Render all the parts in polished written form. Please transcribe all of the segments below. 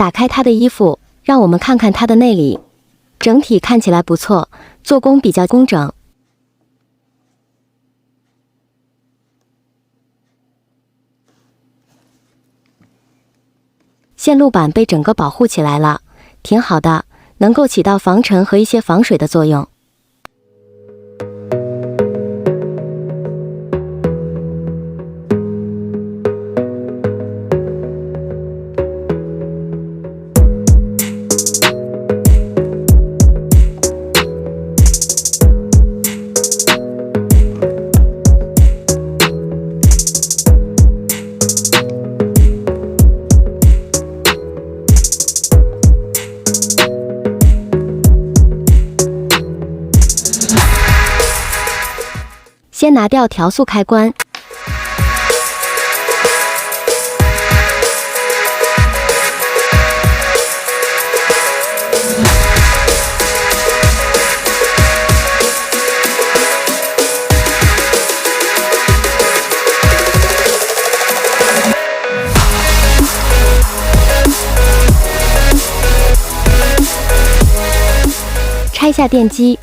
打开它的衣服，让我们看看它的内里。整体看起来不错，做工比较工整。线路板被整个保护起来了，挺好的，能够起到防尘和一些防水的作用。先拿掉调速开关，拆下电机。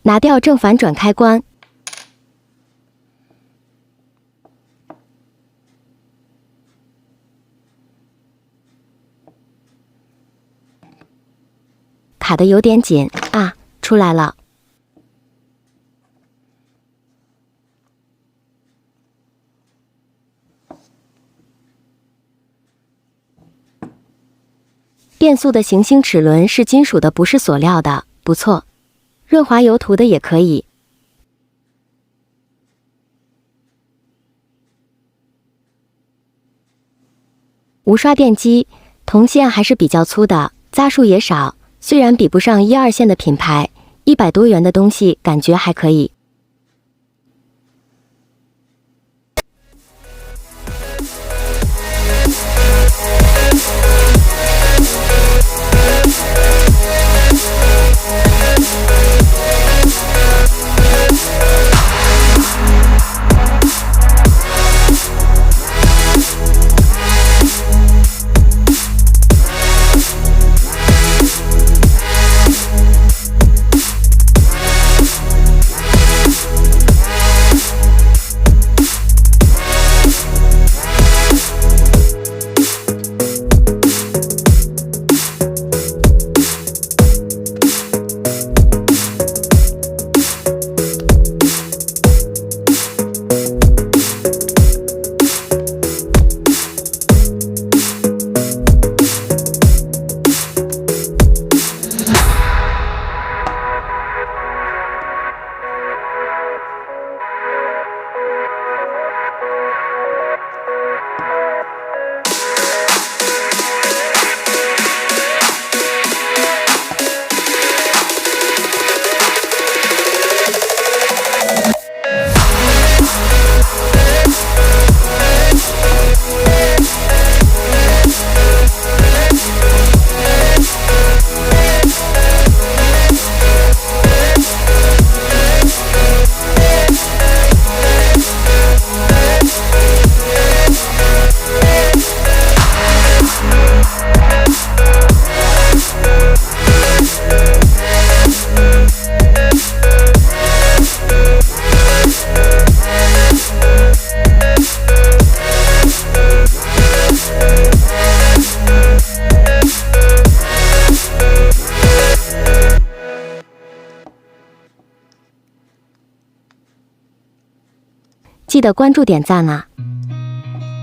拿掉正反转开关，卡得有点紧啊，出来了。变速的行星齿轮是金属的，不是塑料的，不错。润滑油涂的也可以。无刷电机，铜线还是比较粗的，扎数也少，虽然比不上1、2线的品牌，100多元的东西感觉还可以。记得关注点赞啊。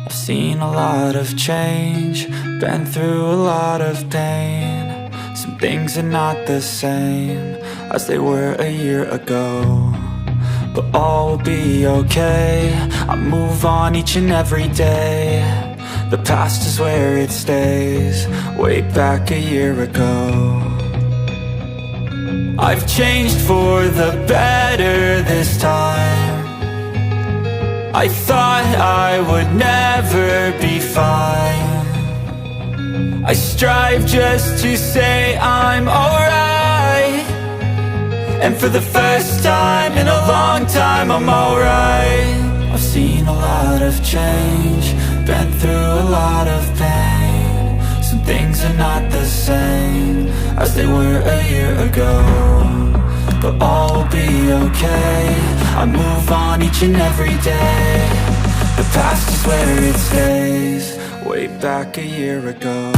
I've seen a lot of change, been through a lot of pain. Some things are not the same as they were a year ago, but all will be okay. I move on each and every day. The past is where it stays, way back a year ago. I've changed for the better this time. I thought I would never be fine. I strive just to say I'm alright, and for the first time in a long time I'm alright. I've seen a lot of change, been through a lot of pain. Some things are not the same as they were a year ago, but all will be okay. I move on each and every day. The past is where it stays, way back a year ago.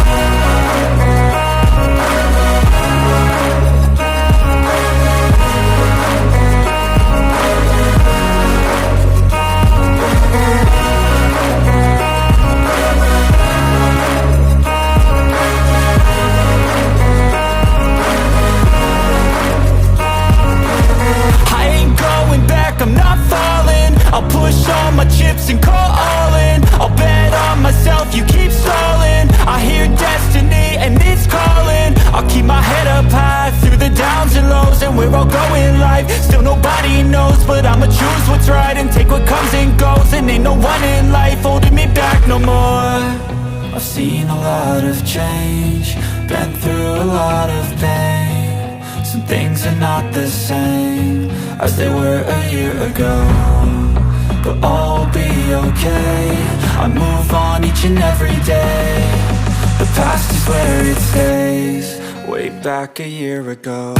I'm not falling. I'll push all my chips and call all in. I'll bet on myself, you keep stalling. I hear destiny and it's calling. I'll keep my head up high through the downs and lows. And where I'll go in life, still nobody knows. But I'ma choose what's right and take what comes and goes. And ain't no one in life holding me back no more. I've seen a lot of change, been through a lot of pain. Some things are not the same as they were a year ago, but all will be okay. I move on each and every day. The past is where it stays, way back a year ago.